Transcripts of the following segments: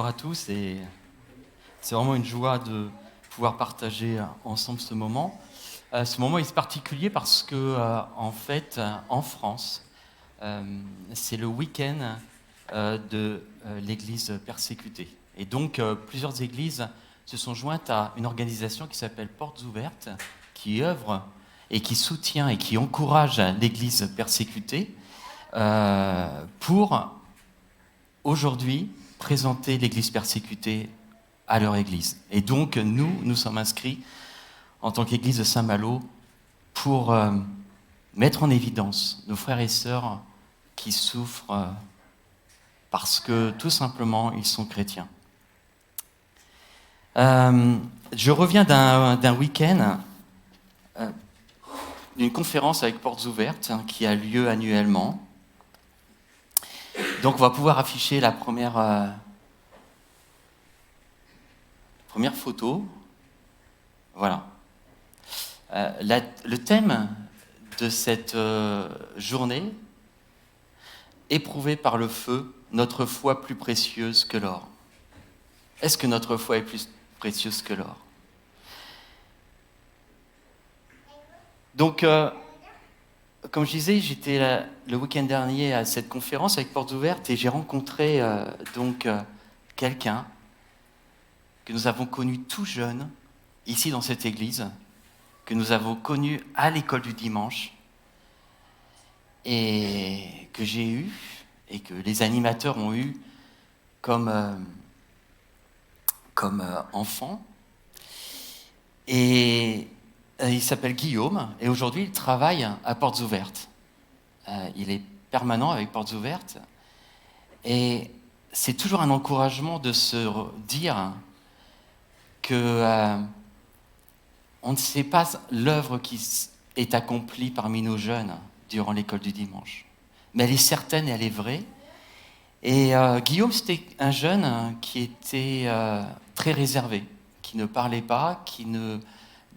à tous et c'est vraiment une joie de pouvoir partager ensemble ce moment. Ce moment est particulier parce que, en fait, en France, c'est le week-end de l'Église persécutée. Et donc, plusieurs églises se sont jointes à une organisation qui s'appelle Portes Ouvertes, qui œuvre et qui soutient et qui encourage l'Église persécutée pour aujourd'hui présenter l'Église persécutée à leur Église. Et donc, nous sommes inscrits en tant qu'Église de Saint-Malo pour mettre en évidence nos frères et sœurs qui souffrent parce que, tout simplement, ils sont chrétiens. Je reviens d'un week-end, d'une conférence avec Portes Ouvertes qui a lieu annuellement. Donc, on va pouvoir afficher la première photo. Voilà. Le thème de cette journée, éprouvé par le feu, notre foi plus précieuse que l'or. Est-ce que notre foi est plus précieuse que l'or? Donc, comme je disais, j'étais le week-end dernier à cette conférence avec Portes Ouvertes et j'ai rencontré quelqu'un que nous avons connu tout jeune, ici dans cette église, que nous avons connu à l'école du dimanche et que j'ai eu et que les animateurs ont eu comme enfant. Et il s'appelle Guillaume et aujourd'hui il travaille à Portes Ouvertes. Il est permanent avec Portes Ouvertes et c'est toujours un encouragement de se dire que on ne sait pas l'œuvre qui est accomplie parmi nos jeunes durant l'école du dimanche. Mais elle est certaine et elle est vraie. Et Guillaume, c'était un jeune qui était très réservé, qui ne parlait pas, qui ne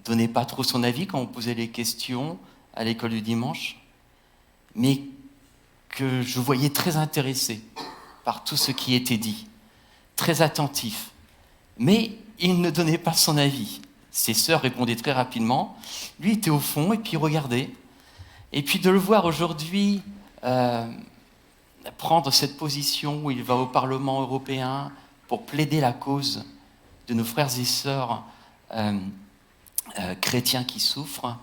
donnait pas trop son avis quand on posait les questions à l'école du dimanche, mais que je voyais très intéressé par tout ce qui était dit, très attentif. Mais il ne donnait pas son avis. Ses sœurs répondaient très rapidement. Lui était au fond et puis regardait. Et puis de le voir aujourd'hui prendre cette position où il va au Parlement européen pour plaider la cause de nos frères et sœurs chrétiens qui souffrent,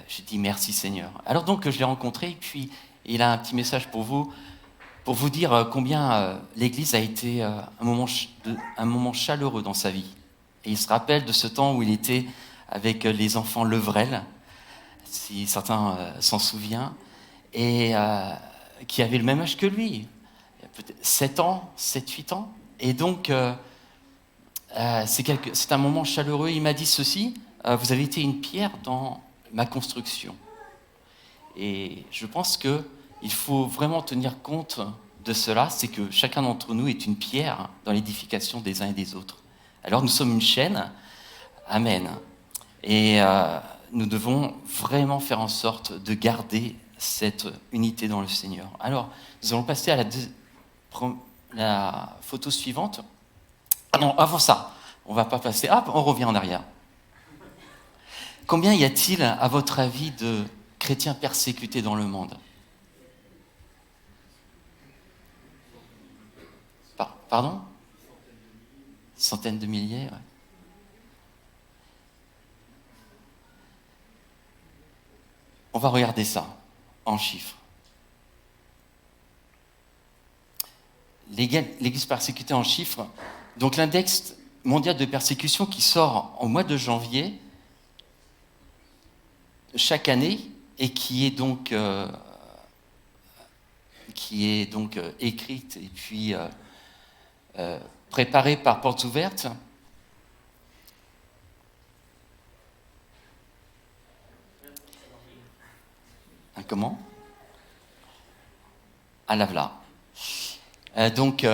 j'ai dit merci Seigneur. Alors donc je l'ai rencontré et puis il a un petit message pour vous dire combien l'Église a été un moment chaleureux dans sa vie. Et il se rappelle de ce temps où il était avec les enfants Levrel, si certains s'en souviennent, et qui avaient le même âge que lui, peut-être 7 ans, 7-8 ans. Et donc, c'est un moment chaleureux. Il m'a dit ceci, vous avez été une pierre dans ma construction. Et je pense qu'il faut vraiment tenir compte de cela, c'est que chacun d'entre nous est une pierre dans l'édification des uns et des autres. Alors nous sommes une chaîne, amen. Et nous devons vraiment faire en sorte de garder cette unité dans le Seigneur. Alors, nous allons passer à la photo suivante. Ah non, avant ça, on ne va pas passer. Hop, on revient en arrière. Combien y a-t-il, à votre avis, de chrétiens persécutés dans le monde? Pardon? Centaines de milliers, ouais. On va regarder ça en chiffres. L'Église persécutée en chiffres. Donc l'index mondial de persécution qui sort au mois de janvier chaque année et qui est donc écrite et puis préparée par Portes Ouvertes. Comment? À l'AVLA. Donc,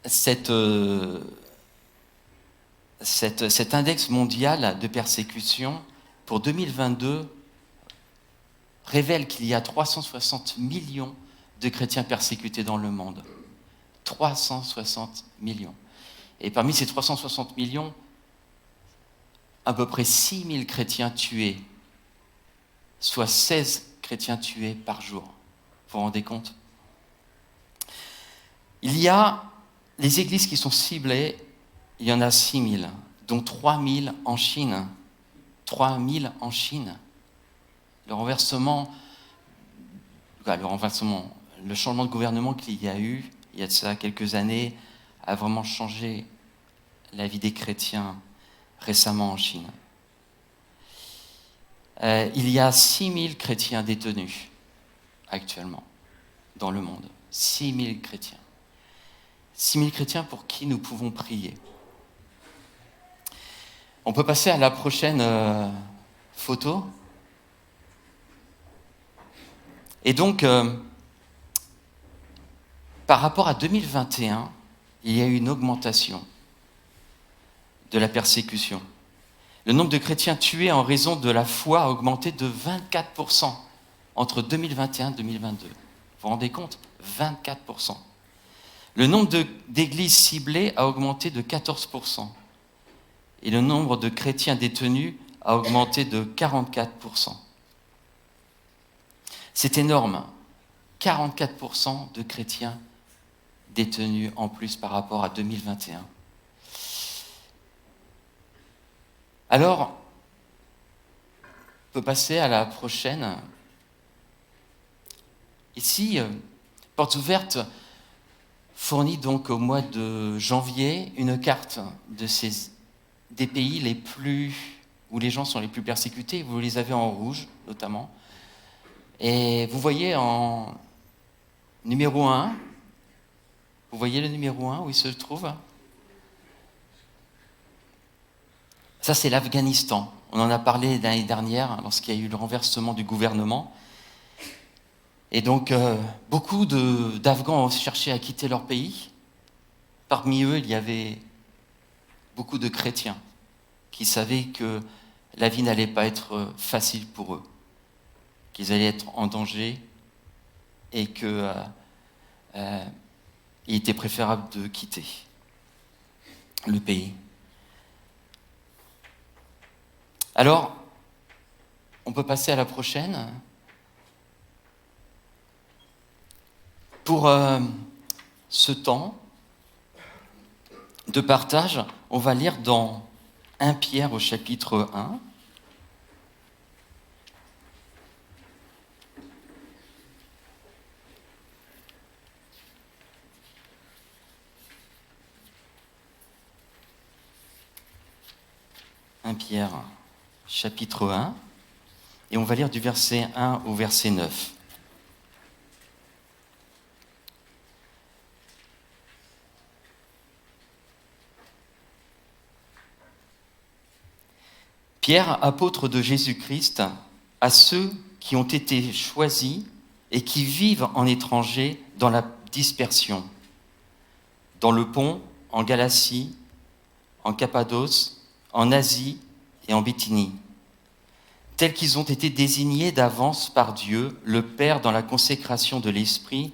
cet index mondial de persécution pour 2022 révèle qu'il y a 360 millions de chrétiens persécutés dans le monde. 360 millions. Et parmi ces 360 millions, à peu près 6 000 chrétiens tués, soit 16 chrétiens tués par jour. Vous vous rendez compte ? Il y a les églises qui sont ciblées, il y en a 6 000, dont 3 000 en Chine. 3 000 en Chine. Le changement de gouvernement qu'il y a eu, il y a de ça quelques années, a vraiment changé la vie des chrétiens récemment en Chine. Il y a 6 000 chrétiens détenus actuellement dans le monde. 6 000 chrétiens. 6 000 chrétiens pour qui nous pouvons prier. On peut passer à la prochaine photo. Et donc, par rapport à 2021, il y a eu une augmentation de la persécution. Le nombre de chrétiens tués en raison de la foi a augmenté de 24% entre 2021 et 2022. Vous vous rendez compte ? 24%. Le nombre d'églises ciblées a augmenté de 14%. Et le nombre de chrétiens détenus a augmenté de 44%. C'est énorme. 44% de chrétiens détenus en plus par rapport à 2021. Alors, on peut passer à la prochaine. Ici, Portes Ouvertes fournit donc au mois de janvier une carte des pays où les gens sont les plus persécutés. Vous les avez en rouge, notamment. Et vous voyez en numéro 1, vous voyez le numéro 1 où il se trouve ? Ça, c'est l'Afghanistan. On en a parlé l'année dernière, lorsqu'il y a eu le renversement du gouvernement. Et donc, beaucoup d'Afghans ont cherché à quitter leur pays. Parmi eux, il y avait beaucoup de chrétiens qui savaient que la vie n'allait pas être facile pour eux, qu'ils allaient être en danger et qu'il était préférable de quitter le pays. Alors, on peut passer à la prochaine. Pour ce temps de partage, on va lire dans 1 Pierre au chapitre 1. Pierre, chapitre 1, et on va lire du verset 1 au verset 9. Pierre, apôtre de Jésus-Christ, à ceux qui ont été choisis et qui vivent en étrangers dans la dispersion, dans le Pont, en Galatie, en Cappadoce, en Asie et en Bithynie, tels qu'ils ont été désignés d'avance par Dieu, le Père, dans la consécration de l'Esprit,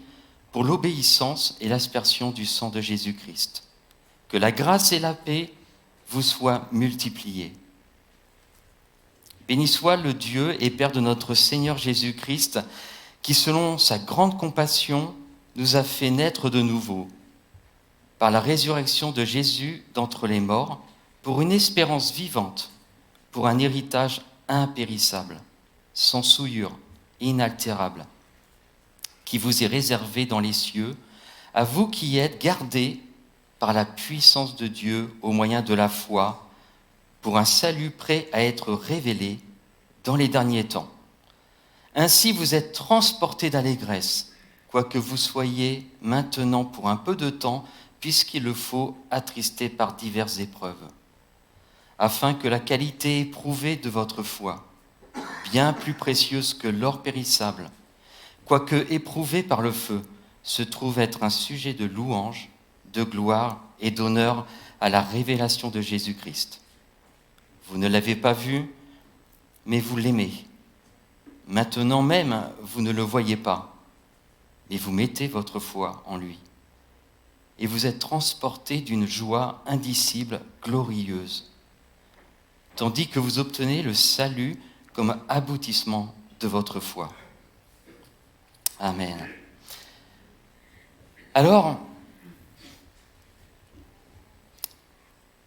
pour l'obéissance et l'aspersion du sang de Jésus-Christ. Que la grâce et la paix vous soient multipliées. Béni soit le Dieu et Père de notre Seigneur Jésus-Christ, qui, selon sa grande compassion, nous a fait naître de nouveau, par la résurrection de Jésus d'entre les morts, pour une espérance vivante, pour un héritage impérissable, sans souillure, inaltérable, qui vous est réservé dans les cieux, à vous qui êtes gardés par la puissance de Dieu au moyen de la foi, pour un salut prêt à être révélé dans les derniers temps. Ainsi vous êtes transportés d'allégresse, quoique vous soyez maintenant pour un peu de temps, puisqu'il le faut, attristés par diverses épreuves, afin que la qualité éprouvée de votre foi, bien plus précieuse que l'or périssable, quoique éprouvée par le feu, se trouve être un sujet de louange, de gloire et d'honneur à la révélation de Jésus-Christ. Vous ne l'avez pas vu, mais vous l'aimez. Maintenant même, vous ne le voyez pas, mais vous mettez votre foi en lui. et vous êtes transportés d'une joie indicible, glorieuse, tandis que vous obtenez le salut comme aboutissement de votre foi. Amen. Alors,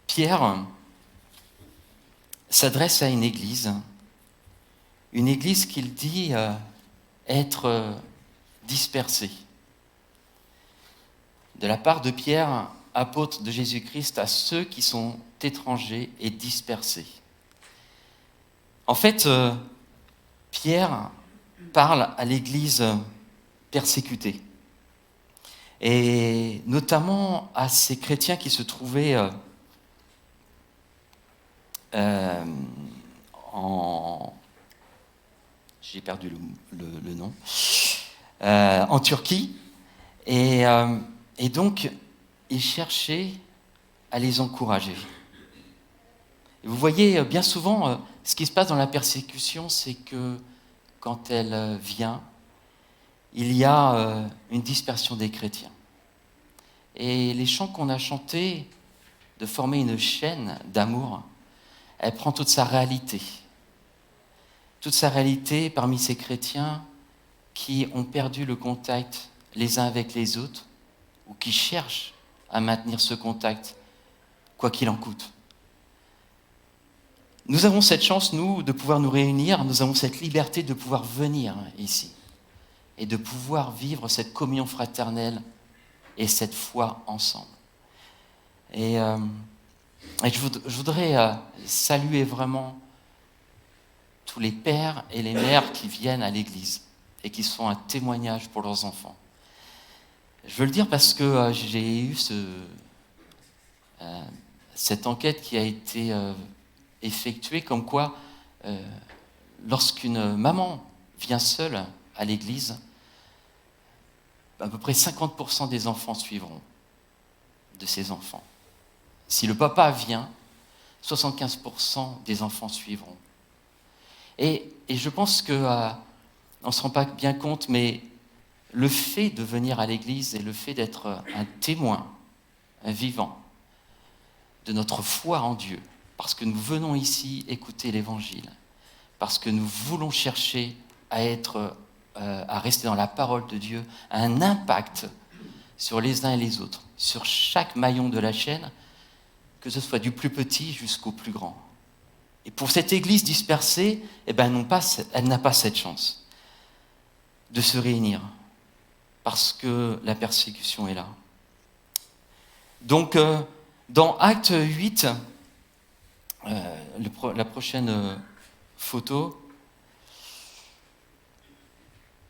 Pierre s'adresse à une église qu'il dit être dispersée. De la part de Pierre, apôtre de Jésus-Christ, à ceux qui sont étrangers et dispersés. En fait, Pierre parle à l'église persécutée, et notamment à ces chrétiens qui se trouvaient j'ai perdu le nom, en Turquie, et donc il cherchait à les encourager. Et vous voyez, bien souvent, ce qui se passe dans la persécution, c'est que quand elle vient, il y a une dispersion des chrétiens. Et les chants qu'on a chantés, de former une chaîne d'amour, elle prend toute sa réalité. Toute sa réalité parmi ces chrétiens qui ont perdu le contact les uns avec les autres, ou qui cherchent à maintenir ce contact, quoi qu'il en coûte. Nous avons cette chance, nous, de pouvoir nous réunir, nous avons cette liberté de pouvoir venir ici, et de pouvoir vivre cette communion fraternelle et cette foi ensemble. Et je voudrais saluer vraiment tous les pères et les mères qui viennent à l'église et qui sont un témoignage pour leurs enfants. Je veux le dire parce que j'ai eu cette enquête qui a été effectuée, comme quoi lorsqu'une maman vient seule à l'église, à peu près 50% des enfants suivront de ces enfants. Si le papa vient, 75% des enfants suivront. Et je pense qu'on ne se rend pas bien compte, mais le fait de venir à l'église et le fait d'être un témoin, un vivant de notre foi en Dieu, parce que nous venons ici écouter l'Évangile, parce que nous voulons chercher à rester dans la parole de Dieu, a un impact sur les uns et les autres, sur chaque maillon de la chaîne, que ce soit du plus petit jusqu'au plus grand. Et pour cette église dispersée, elle n'a pas cette chance de se réunir, parce que la persécution est là. Donc, dans Acte 8, la prochaine photo,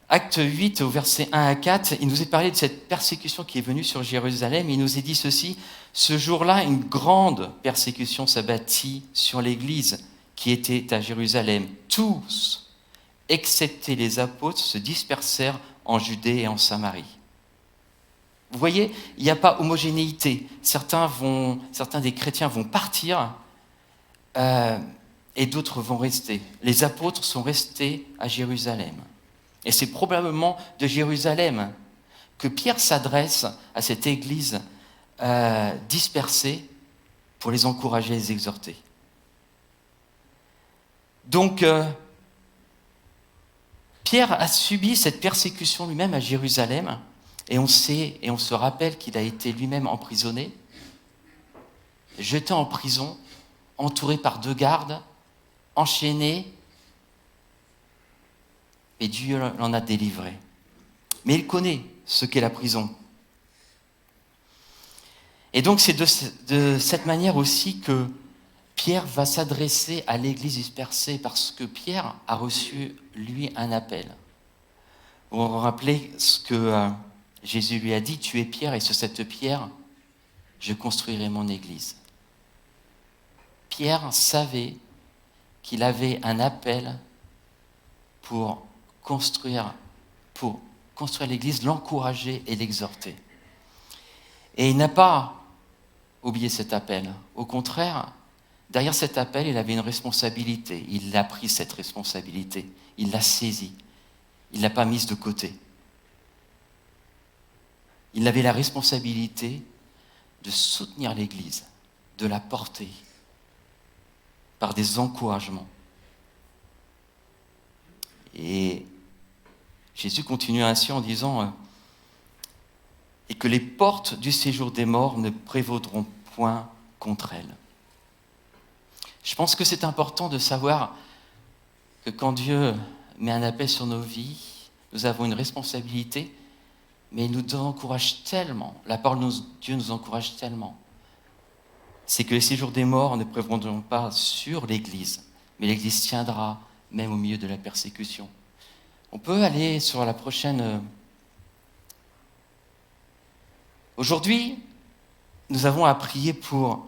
Acte 8, au verset 1 à 4, il nous est parlé de cette persécution qui est venue sur Jérusalem. Il nous est dit ceci: ce jour-là, une grande persécution s'abattit sur l'église qui était à Jérusalem. Tous, excepté les apôtres, se dispersèrent en Judée et en Samarie. Vous voyez, il n'y a pas homogénéité. Certains des chrétiens vont partir et d'autres vont rester. Les apôtres sont restés à Jérusalem. Et c'est probablement de Jérusalem que Pierre s'adresse à cette église dispersée pour les encourager et les exhorter. Donc, Pierre a subi cette persécution lui-même à Jérusalem, et on se rappelle qu'il a été lui-même emprisonné, jeté en prison, entouré par 2 gardes, enchaîné, et Dieu l'en a délivré. Mais il connaît ce qu'est la prison. Et donc c'est de cette manière aussi que Pierre va s'adresser à l'église dispersée, parce que Pierre a reçu, lui, un appel. Vous vous rappelez ce que Jésus lui a dit: tu es Pierre, et sur cette pierre, je construirai mon église. Pierre savait qu'il avait un appel pour construire l'église, l'encourager et l'exhorter. Et il n'a pas oublié cet appel. Au contraire, derrière cet appel, il avait une responsabilité. Il a pris cette responsabilité. Il l'a saisie. Il ne l'a pas mise de côté. Il avait la responsabilité de soutenir l'Église, de la porter par des encouragements. Et Jésus continue ainsi en disant et que les portes du séjour des morts ne prévaudront point contre elle. Je pense que c'est important de savoir que quand Dieu met un appel sur nos vies, nous avons une responsabilité, mais il nous encourage tellement, la parole de Dieu nous encourage tellement. C'est que les séjours des morts ne prévaudront pas sur l'Église, mais l'Église tiendra même au milieu de la persécution. On peut aller sur la prochaine. Aujourd'hui, nous avons à prier pour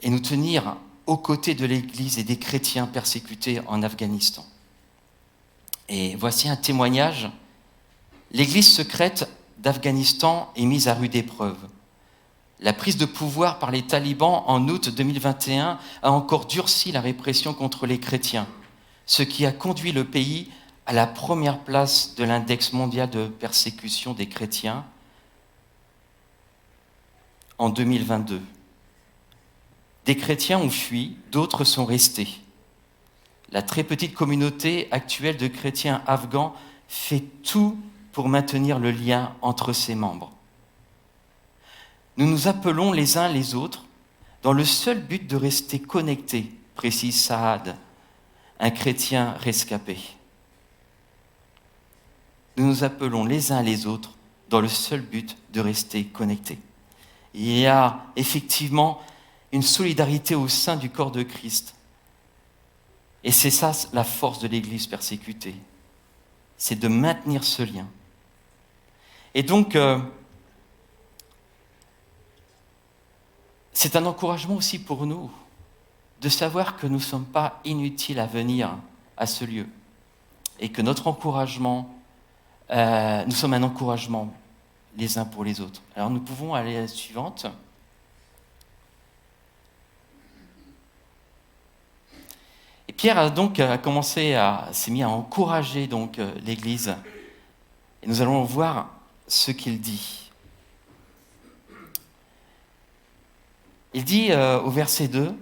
et nous tenir aux côtés de l'Église et des chrétiens persécutés en Afghanistan. Et voici un témoignage. L'Église secrète d'Afghanistan est mise à rude épreuve. La prise de pouvoir par les talibans en août 2021 a encore durci la répression contre les chrétiens, ce qui a conduit le pays à la première place de l'index mondial de persécution des chrétiens en 2022. Des chrétiens ont fui, d'autres sont restés. La très petite communauté actuelle de chrétiens afghans fait tout pour maintenir le lien entre ses membres. Nous nous appelons les uns les autres dans le seul but de rester connectés, précise Saad, un chrétien rescapé. Nous nous appelons les uns les autres dans le seul but de rester connectés. Il y a effectivement une solidarité au sein du corps de Christ. Et c'est ça la force de l'Église persécutée. C'est de maintenir ce lien. Et donc, c'est un encouragement aussi pour nous de savoir que nous ne sommes pas inutiles à venir à ce lieu. Et que notre encouragement, nous sommes un encouragement les uns pour les autres. Alors nous pouvons aller à la suivante. Et Pierre s'est mis à encourager donc l'Église. Et nous allons voir ce qu'il dit. Il dit au verset 2,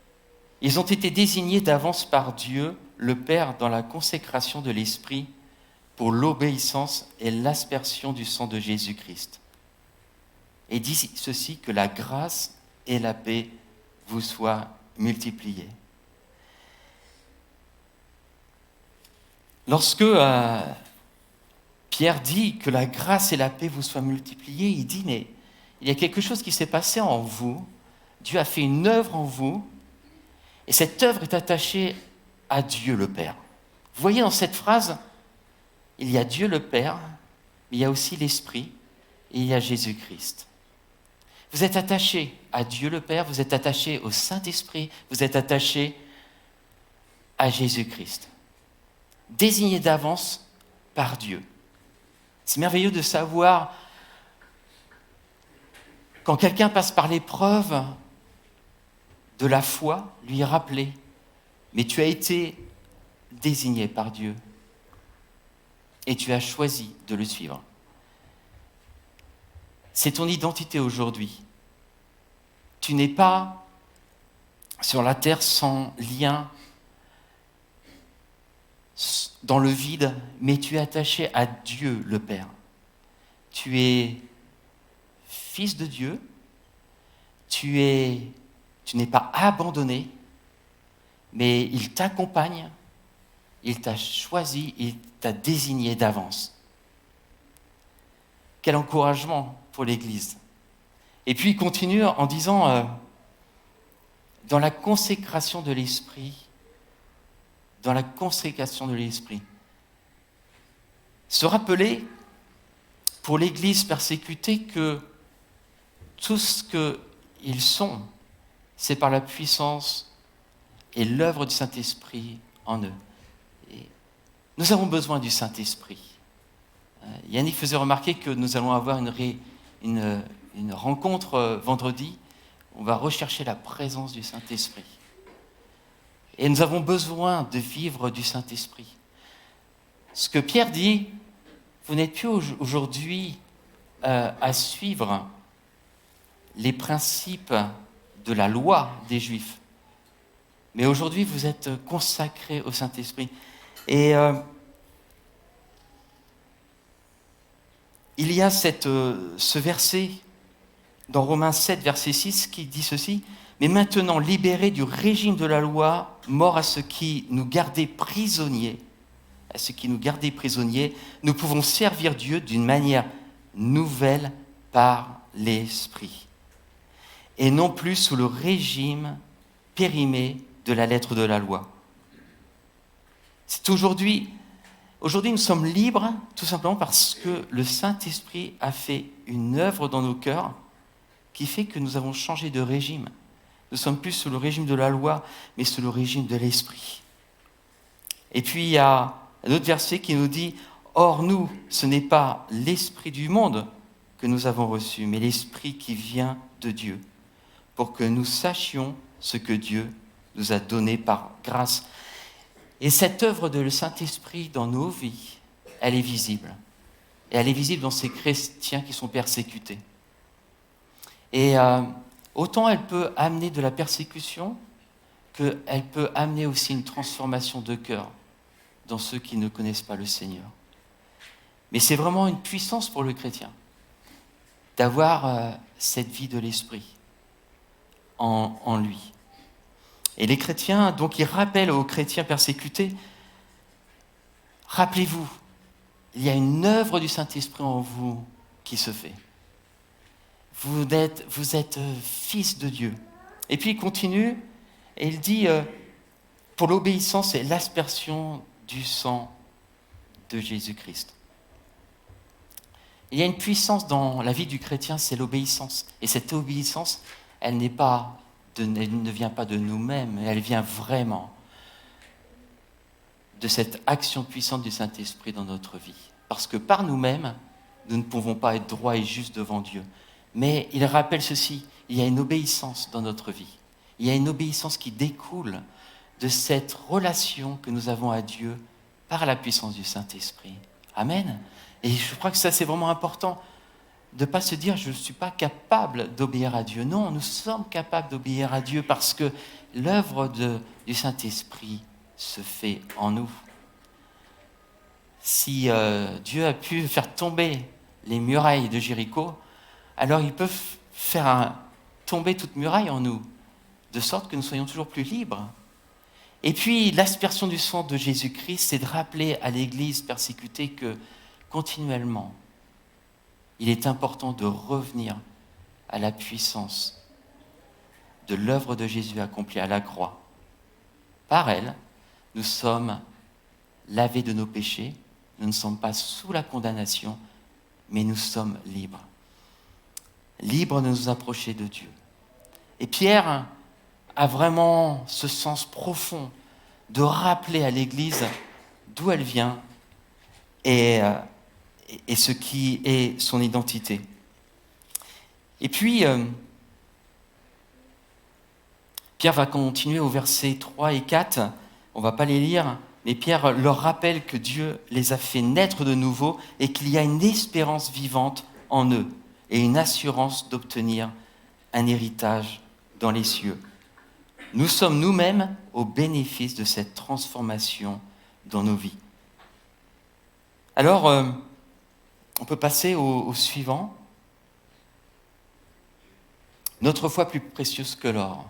« Ils ont été désignés d'avance par Dieu, le Père, dans la consécration de l'Esprit, pour l'obéissance et l'aspersion du sang de Jésus-Christ. Et dit ceci, que la grâce et la paix vous soient multipliées. » Lorsque Pierre dit que la grâce et la paix vous soient multipliées, il dit, mais il y a quelque chose qui s'est passé en vous. Dieu a fait une œuvre en vous, et cette œuvre est attachée à Dieu le Père. Vous voyez dans cette phrase, il y a Dieu le Père, mais il y a aussi l'Esprit, et il y a Jésus-Christ. Vous êtes attachés à Dieu le Père, vous êtes attachés au Saint-Esprit, vous êtes attachés à Jésus-Christ. Désignés d'avance par Dieu. C'est merveilleux de savoir, quand quelqu'un passe par l'épreuve de la foi, lui rappeler, mais tu as été désigné par Dieu et tu as choisi de le suivre. C'est ton identité aujourd'hui. Tu n'es pas sur la terre sans lien, dans le vide, mais tu es attaché à Dieu le Père. Tu es fils de Dieu, tu n'es pas abandonné, mais il t'accompagne, il t'a choisi, il t'a désigné d'avance. Quel encouragement pour l'Église. Et puis il continue en disant, dans la consécration de l'Esprit, se rappeler pour l'Église persécutée que tout ce qu'ils sont, c'est par la puissance et l'œuvre du Saint-Esprit en eux. Et nous avons besoin du Saint-Esprit. Yannick faisait remarquer que nous allons avoir une rencontre vendredi. On va rechercher la présence du Saint-Esprit. Et nous avons besoin de vivre du Saint-Esprit. Ce que Pierre dit, vous n'êtes plus aujourd'hui à suivre les principes de la loi des Juifs. Mais aujourd'hui, vous êtes consacrés au Saint-Esprit. Et il y a ce verset dans Romains 7, verset 6, qui dit ceci: « Mais maintenant, libérés du régime de la loi, morts à ce qui nous gardait prisonniers, nous pouvons servir Dieu d'une manière nouvelle par l'Esprit, et non plus sous le régime périmé de la lettre de la loi. » C'est aujourd'hui, nous sommes libres tout simplement parce que le Saint-Esprit a fait une œuvre dans nos cœurs qui fait que nous avons changé de régime. Nous ne sommes plus sous le régime de la loi, mais sous le régime de l'Esprit. Et puis il y a un autre verset qui nous dit: « Or nous, ce n'est pas l'Esprit du monde que nous avons reçu, mais l'Esprit qui vient de Dieu, pour que nous sachions ce que Dieu nous a donné par grâce. » Et cette œuvre de le Saint-Esprit dans nos vies, elle est visible. Et elle est visible dans ces chrétiens qui sont persécutés. Et autant elle peut amener de la persécution, qu'elle peut amener aussi une transformation de cœur dans ceux qui ne connaissent pas le Seigneur. Mais c'est vraiment une puissance pour le chrétien d'avoir cette vie de l'Esprit en lui. Et les chrétiens, donc, ils rappellent aux chrétiens persécutés: rappelez-vous, il y a une œuvre du Saint-Esprit en vous qui se fait. Vous êtes fils de Dieu. Et puis il continue et il dit pour l'obéissance et l'aspersion du sang de Jésus-Christ. Il y a une puissance dans la vie du chrétien, c'est l'obéissance. Et cette obéissance, elle ne vient pas de nous-mêmes, elle vient vraiment de cette action puissante du Saint-Esprit dans notre vie. Parce que par nous-mêmes, nous ne pouvons pas être droits et justes devant Dieu. Mais il rappelle ceci: il y a une obéissance dans notre vie. Il y a une obéissance qui découle de cette relation que nous avons à Dieu par la puissance du Saint-Esprit. Amen. Et je crois que ça, c'est vraiment important, de ne pas se dire: je ne suis pas capable d'obéir à Dieu. Non, nous sommes capables d'obéir à Dieu parce que l'œuvre du Saint-Esprit se fait en nous. Si Dieu a pu faire tomber les murailles de Jéricho, alors il peut faire tomber toute muraille en nous, de sorte que nous soyons toujours plus libres. Et puis, l'aspersion du sang de Jésus-Christ, c'est de rappeler à l'Église persécutée que, continuellement, il est important de revenir à la puissance de l'œuvre de Jésus accomplie à la croix. Par elle, nous sommes lavés de nos péchés, nous ne sommes pas sous la condamnation, mais nous sommes libres. Libres de nous approcher de Dieu. Et Pierre a vraiment ce sens profond de rappeler à l'Église d'où elle vient et ce qui est son identité. Et puis, Pierre va continuer au verset 3 et 4, on ne va pas les lire, mais Pierre leur rappelle que Dieu les a fait naître de nouveau et qu'il y a une espérance vivante en eux et une assurance d'obtenir un héritage dans les cieux. Nous sommes nous-mêmes au bénéfice de cette transformation dans nos vies. Alors, on peut passer au suivant. Notre foi plus précieuse que l'or.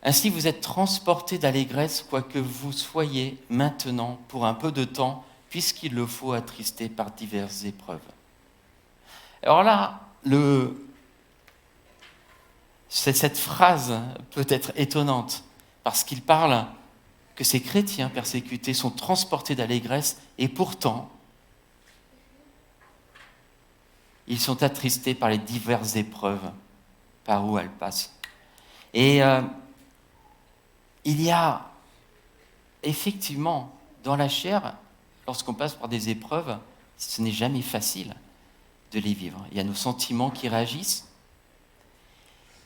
Ainsi vous êtes transportés d'allégresse, quoique vous soyez maintenant pour un peu de temps, puisqu'il le faut attristés par diverses épreuves. Alors là, cette phrase peut être étonnante, parce qu'il parle que ces chrétiens persécutés sont transportés d'allégresse, et pourtant, ils sont attristés par les diverses épreuves par où elles passent. Et il y a effectivement dans la chair, lorsqu'on passe par des épreuves, ce n'est jamais facile de les vivre. Il y a nos sentiments qui réagissent,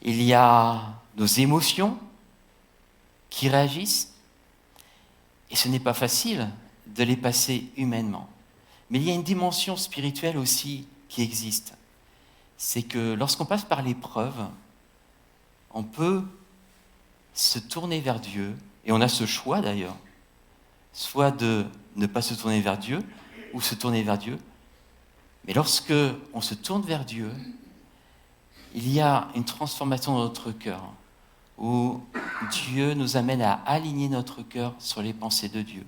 il y a nos émotions qui réagissent, et ce n'est pas facile de les passer humainement. Mais il y a une dimension spirituelle aussi qui existe. c'est que lorsqu'on passe par l'épreuve, on peut se tourner vers Dieu, et on a ce choix d'ailleurs, soit de ne pas se tourner vers Dieu, ou se tourner vers Dieu. Mais lorsque on se tourne vers Dieu, il y a une transformation dans notre cœur, où Dieu nous amène à aligner notre cœur sur les pensées de Dieu,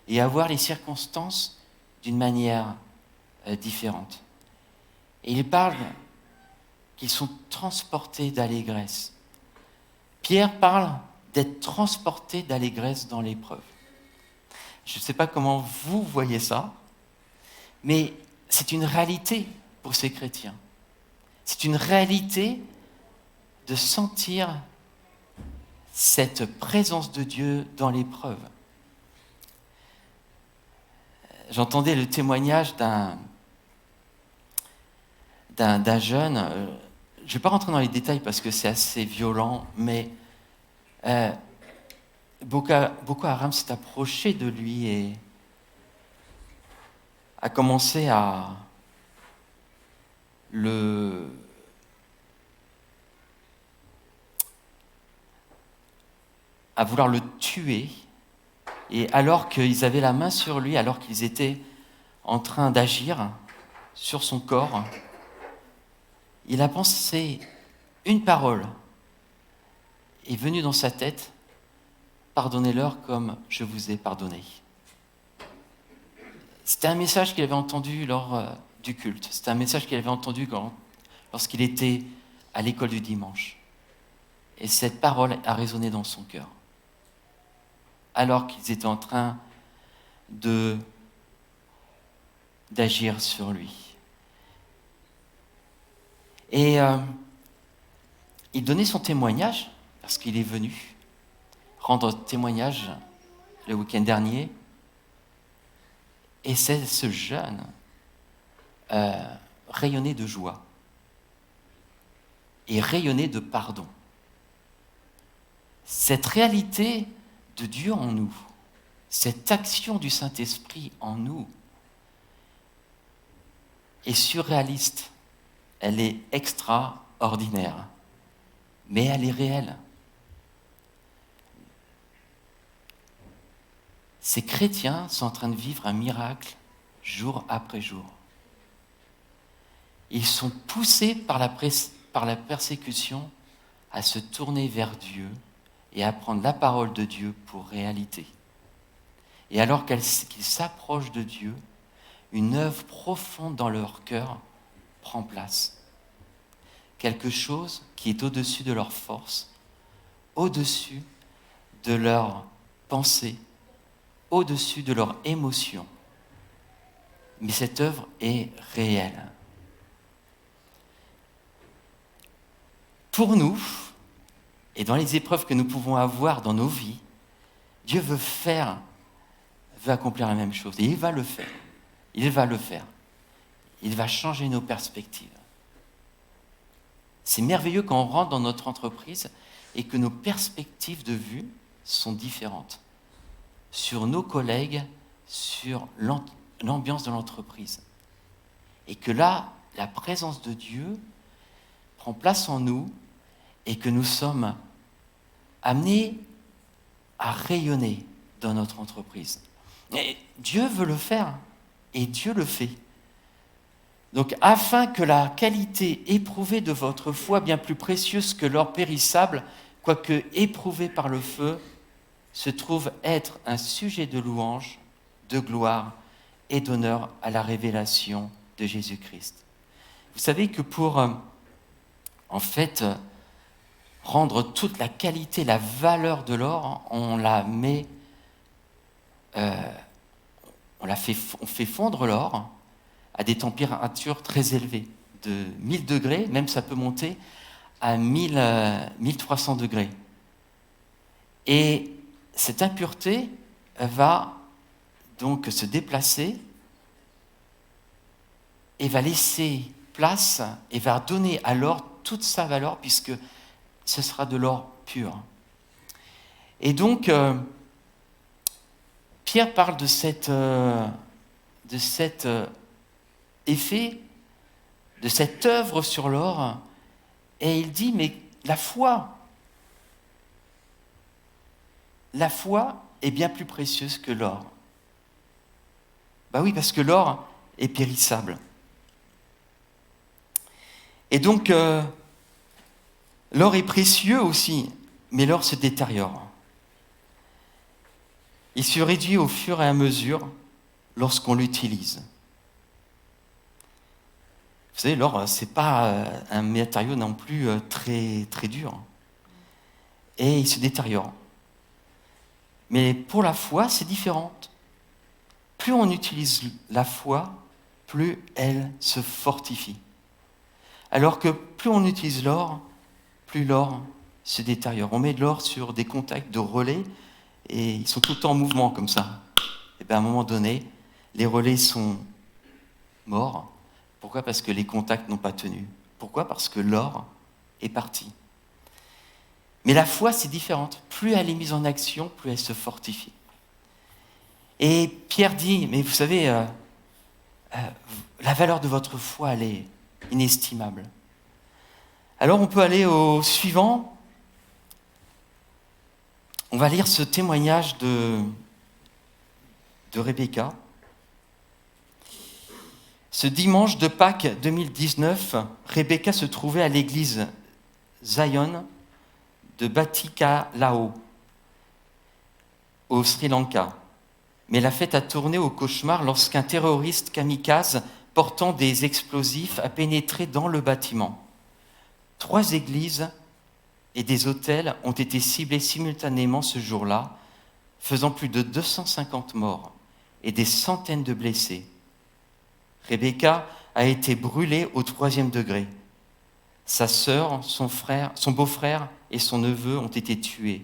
et à voir les circonstances d'une manière différente. Et il parle qu'ils sont transportés d'allégresse. Pierre parle d'être transporté d'allégresse dans l'épreuve. Je ne sais pas comment vous voyez ça, mais c'est une réalité pour ces chrétiens. C'est une réalité de sentir cette présence de Dieu dans l'épreuve. J'entendais le témoignage d'un jeune, je ne vais pas rentrer dans les détails parce que c'est assez violent, mais Boko Haram s'est approché de lui et a commencé à vouloir le tuer. Et alors qu'ils avaient la main sur lui, alors qu'ils étaient en train d'agir sur son corps, il a pensé une parole est venue dans sa tête: pardonnez-leur comme je vous ai pardonné. C'était un message qu'il avait entendu lors du culte. C'était un message qu'il avait entendu lorsqu'il était à l'école du dimanche. Et cette parole a résonné dans son cœur, alors qu'ils étaient en train d'agir sur lui. Et il donnait son témoignage, parce qu'il est venu rendre témoignage le week-end dernier. Et c'est ce jeune rayonnait de joie et rayonnait de pardon. Cette réalité de Dieu en nous, cette action du Saint-Esprit en nous est surréaliste, elle est extraordinaire, mais elle est réelle. Ces chrétiens sont en train de vivre un miracle jour après jour. Ils sont poussés par la persécution à se tourner vers Dieu et à prendre la parole de Dieu pour réalité. Et alors qu'ils s'approchent de Dieu, une œuvre profonde dans leur cœur prend place. Quelque chose qui est au-dessus de leur force, au-dessus de leurs pensées, au-dessus de leurs émotions. Mais cette œuvre est réelle. Pour nous, et dans les épreuves que nous pouvons avoir dans nos vies, Dieu veut accomplir la même chose. Et il va le faire. Il va le faire. Il va changer nos perspectives. C'est merveilleux quand on rentre dans notre entreprise et que nos perspectives de vue sont différentes sur nos collègues, sur l'ambiance de l'entreprise. Et que là, la présence de Dieu prend place en nous et que nous sommes amenés à rayonner dans notre entreprise. Et Dieu veut le faire et Dieu le fait. Donc, afin que la qualité éprouvée de votre foi, bien plus précieuse que l'or périssable, quoique éprouvée par le feu, se trouve être un sujet de louange, de gloire et d'honneur à la révélation de Jésus-Christ. Vous savez que pour, rendre toute la qualité, la valeur de l'or, on fait fondre l'or à des températures très élevées, de 1000 degrés, même ça peut monter à 1300 degrés. Et cette impureté va donc se déplacer et va laisser place et va donner à l'or toute sa valeur, puisque ce sera de l'or pur. Et donc, Pierre parle de cet effet de cette œuvre sur l'or, et il dit, mais la foi est bien plus précieuse que l'or. Oui, parce que l'or est périssable. Et donc, l'or est précieux aussi, mais l'or se détériore. Il se réduit au fur et à mesure lorsqu'on l'utilise. Vous savez, l'or, ce n'est pas un matériau non plus très, très dur. Et il se détériore. Mais pour la foi, c'est différent. Plus on utilise la foi, plus elle se fortifie. Alors que plus on utilise l'or, plus l'or se détériore. On met de l'or sur des contacts de relais et ils sont tout le temps en mouvement comme ça. Et bien à un moment donné, les relais sont morts. Pourquoi ? Parce que les contacts n'ont pas tenu. Pourquoi ? Parce que l'or est parti. Mais la foi, c'est différent. Plus elle est mise en action, plus elle se fortifie. Et Pierre dit, mais vous savez, la valeur de votre foi, elle est inestimable. Alors on peut aller au suivant. On va lire ce témoignage de Rebecca. Ce dimanche de Pâques 2019, Rebecca se trouvait à l'église Zion de Batticaloa, au Sri Lanka. Mais la fête a tourné au cauchemar lorsqu'un terroriste kamikaze portant des explosifs a pénétré dans le bâtiment. 3 églises et des hôtels ont été ciblés simultanément ce jour-là, faisant plus de 250 morts et des centaines de blessés. Rebecca a été brûlée au 3e degré. Sa sœur, son frère, son beau-frère et son neveu ont été tués.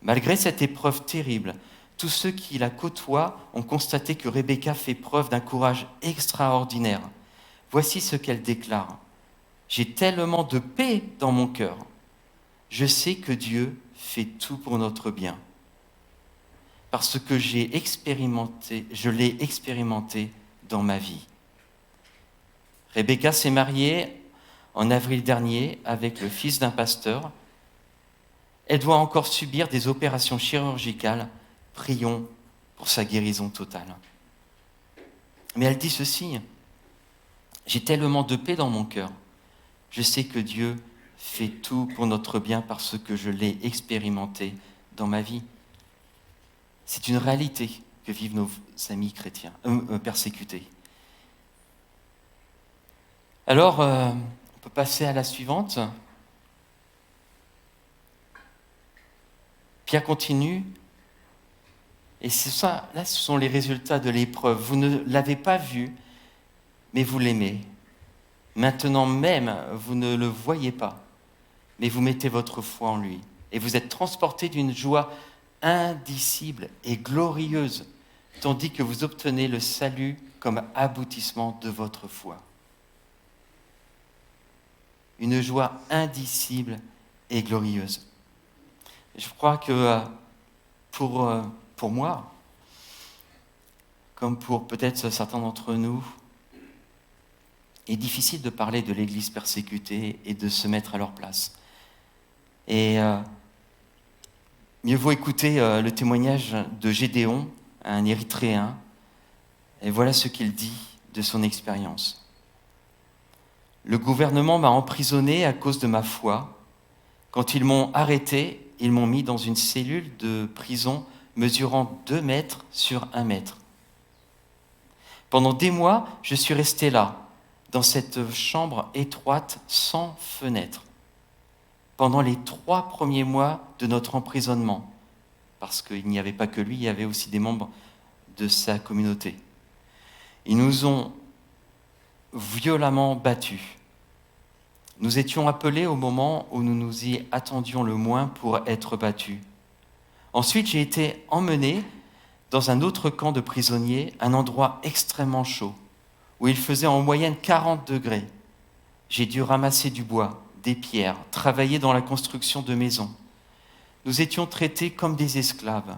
Malgré cette épreuve terrible, tous ceux qui la côtoient ont constaté que Rebecca fait preuve d'un courage extraordinaire. Voici ce qu'elle déclare. « J'ai tellement de paix dans mon cœur. Je sais que Dieu fait tout pour notre bien. Parce que je l'ai expérimenté dans ma vie. » Rebecca s'est mariée en avril dernier avec le fils d'un pasteur. Elle doit encore subir des opérations chirurgicales. Prions pour sa guérison totale. Mais elle dit ceci, « J'ai tellement de paix dans mon cœur. Je sais que Dieu fait tout pour notre bien parce que je l'ai expérimenté dans ma vie. » C'est une réalité que vivent nos amis chrétiens, persécutés. Alors, on peut passer à la suivante. Pierre continue. Et c'est ça, là, ce sont les résultats de l'épreuve. Vous ne l'avez pas vu, mais vous l'aimez. Maintenant même, vous ne le voyez pas, mais vous mettez votre foi en lui. Et vous êtes transportés d'une joie indicible et glorieuse, tandis que vous obtenez le salut comme aboutissement de votre foi. Une joie indicible et glorieuse. Je crois que pour moi, comme pour peut-être certains d'entre nous, il est difficile de parler de l'Église persécutée et de se mettre à leur place. Et mieux vaut écouter le témoignage de Gédéon, un Érythréen, et voilà ce qu'il dit de son expérience. Le gouvernement m'a emprisonné à cause de ma foi. Quand ils m'ont arrêté, ils m'ont mis dans une cellule de prison mesurant 2 mètres sur 1 mètre. Pendant des mois, je suis resté là, dans cette chambre étroite sans fenêtre, pendant les 3 premiers mois de notre emprisonnement, parce qu'il n'y avait pas que lui, il y avait aussi des membres de sa communauté. Ils nous ont violemment battus. Nous étions appelés au moment où nous nous y attendions le moins pour être battus. Ensuite, j'ai été emmené dans un autre camp de prisonniers, un endroit extrêmement chaud, où il faisait en moyenne 40 degrés. J'ai dû ramasser du bois, des pierres, travailler dans la construction de maisons. Nous étions traités comme des esclaves.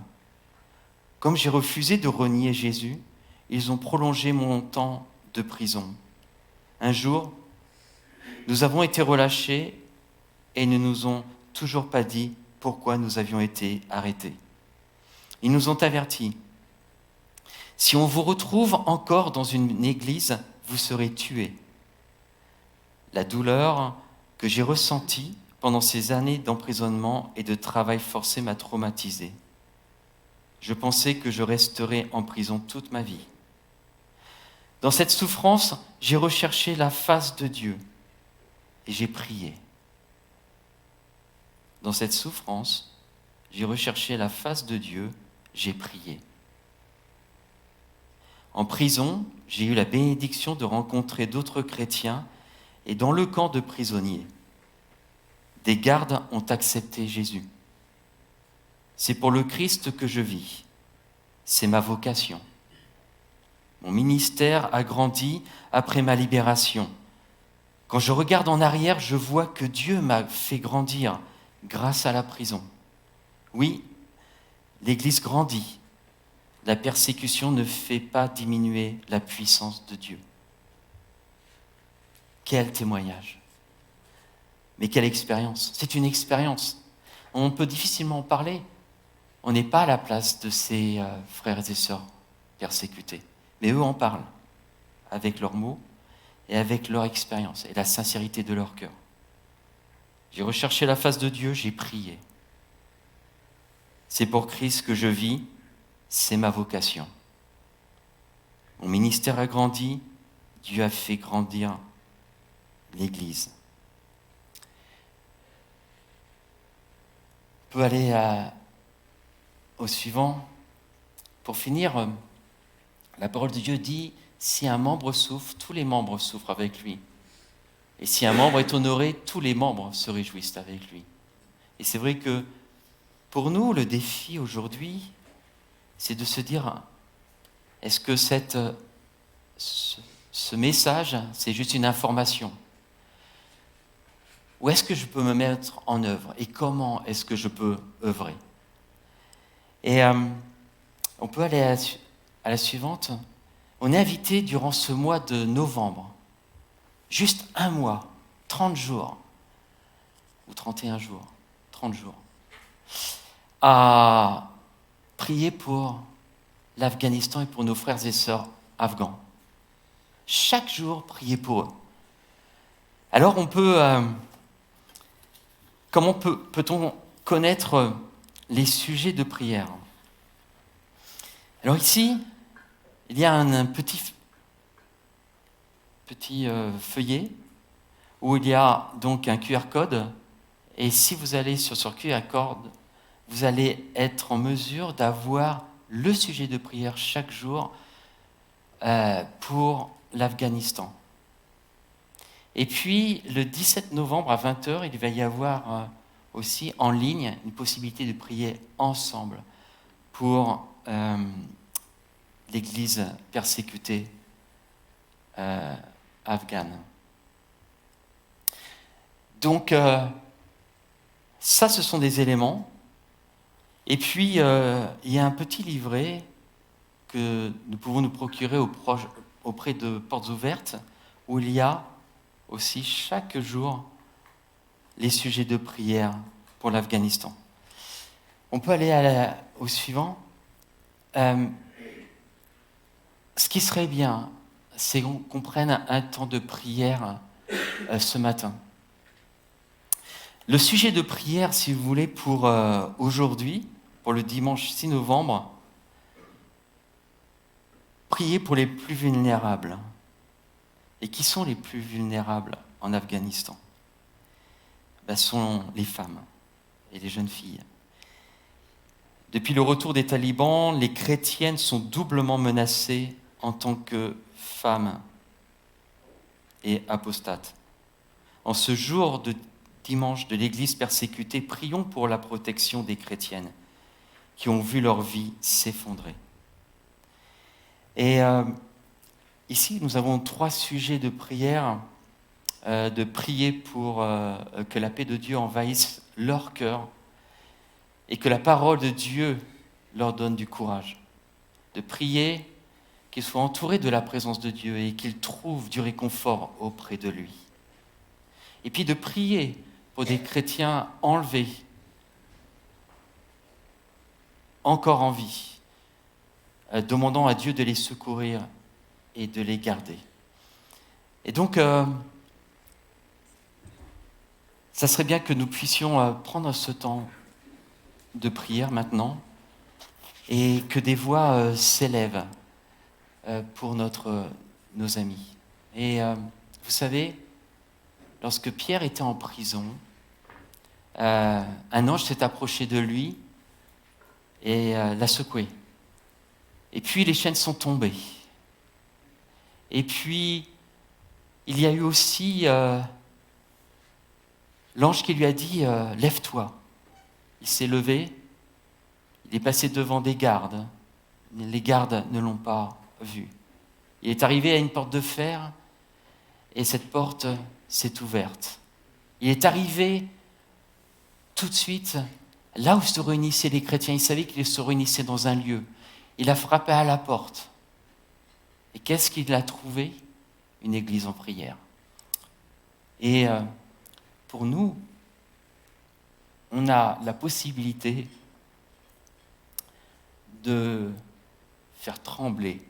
Comme j'ai refusé de renier Jésus, ils ont prolongé mon temps de prison. Un jour, Nous avons été relâchés et ils ne nous ont toujours pas dit pourquoi nous avions été arrêtés. Ils nous ont avertis. Si on vous retrouve encore dans une église, vous serez tués. La douleur que j'ai ressentie pendant ces années d'emprisonnement et de travail forcé m'a traumatisé. Je pensais que je resterais en prison toute ma vie. Dans cette souffrance, j'ai recherché la face de Dieu et j'ai prié. Dans cette souffrance, j'ai recherché la face de Dieu, j'ai prié. En prison, j'ai eu la bénédiction de rencontrer d'autres chrétiens et dans le camp de prisonniers, des gardes ont accepté Jésus. C'est pour le Christ que je vis. C'est ma vocation. Mon ministère a grandi après ma libération. Quand je regarde en arrière, je vois que Dieu m'a fait grandir grâce à la prison. Oui, l'Église grandit. La persécution ne fait pas diminuer la puissance de Dieu. Quel témoignage! Mais quelle expérience! C'est une expérience. On peut difficilement en parler. On n'est pas à la place de ces frères et sœurs persécutés. Mais eux en parlent avec leurs mots et avec leur expérience et la sincérité de leur cœur. J'ai recherché la face de Dieu, j'ai prié. C'est pour Christ que je vis, c'est ma vocation. Mon ministère a grandi, Dieu a fait grandir l'Église. On peut aller au suivant. Pour finir, la parole de Dieu dit, si un membre souffre, tous les membres souffrent avec lui. Et si un membre est honoré, tous les membres se réjouissent avec lui. Et c'est vrai que pour nous, le défi aujourd'hui, c'est de se dire, est-ce que ce message, c'est juste une information? Où est-ce que je peux me mettre en œuvre? Et comment est-ce que je peux œuvrer? Et on peut aller à la suivante. On est invité durant ce mois de novembre, juste un mois, 30 jours, ou 31 jours, 30 jours, à prier pour l'Afghanistan et pour nos frères et sœurs afghans. Chaque jour, prier pour eux. Alors on peut... comment peut-on connaître les sujets de prière? Alors ici, il y a un petit feuillet où il y a donc un QR code. Et si vous allez sur ce QR code, vous allez être en mesure d'avoir le sujet de prière chaque jour pour l'Afghanistan. Et puis, le 17 novembre à 20h, il va y avoir aussi en ligne une possibilité de prier ensemble pour l'Église persécutée afghane. Donc, ça, ce sont des éléments. Et puis, il y a un petit livret que nous pouvons nous procurer auprès de Portes Ouvertes, où il y a aussi chaque jour les sujets de prière pour l'Afghanistan. On peut aller au suivant. Ce qui serait bien, c'est qu'on prenne un temps de prière ce matin. Le sujet de prière, si vous voulez, pour aujourd'hui, pour le dimanche 6 novembre, prier pour les plus vulnérables. Et qui sont les plus vulnérables en Afghanistan? Ce sont les femmes et les jeunes filles. Depuis le retour des talibans, les chrétiennes sont doublement menacées en tant que femmes et apostates. En ce jour de dimanche de l'Église persécutée, prions pour la protection des chrétiennes qui ont vu leur vie s'effondrer. Et ici, nous avons 3 sujets de prière, de prier pour que la paix de Dieu envahisse leur cœur et que la parole de Dieu leur donne du courage. De prier qu'ils soient entourés de la présence de Dieu et qu'ils trouvent du réconfort auprès de lui. et puis de prier pour des chrétiens enlevés, encore en vie, demandant à Dieu de les secourir et de les garder. Et donc, ça serait bien que nous puissions prendre ce temps de prière maintenant et que des voix s'élèvent pour nos amis. Et vous savez, lorsque Pierre était en prison, un ange s'est approché de lui et l'a secoué. Et puis les chaînes sont tombées. Et puis, il y a eu aussi l'ange qui lui a dit « Lève-toi ». Il s'est levé, il est passé devant des gardes. Les gardes ne l'ont pas vu. Il est arrivé à une porte de fer et cette porte s'est ouverte. Il est arrivé tout de suite là où se réunissaient les chrétiens. Il savait qu'ils se réunissaient dans un lieu. Il a frappé à la porte. Et qu'est-ce qu'il a trouvé? Une église en prière. Et pour nous, on a la possibilité de faire trembler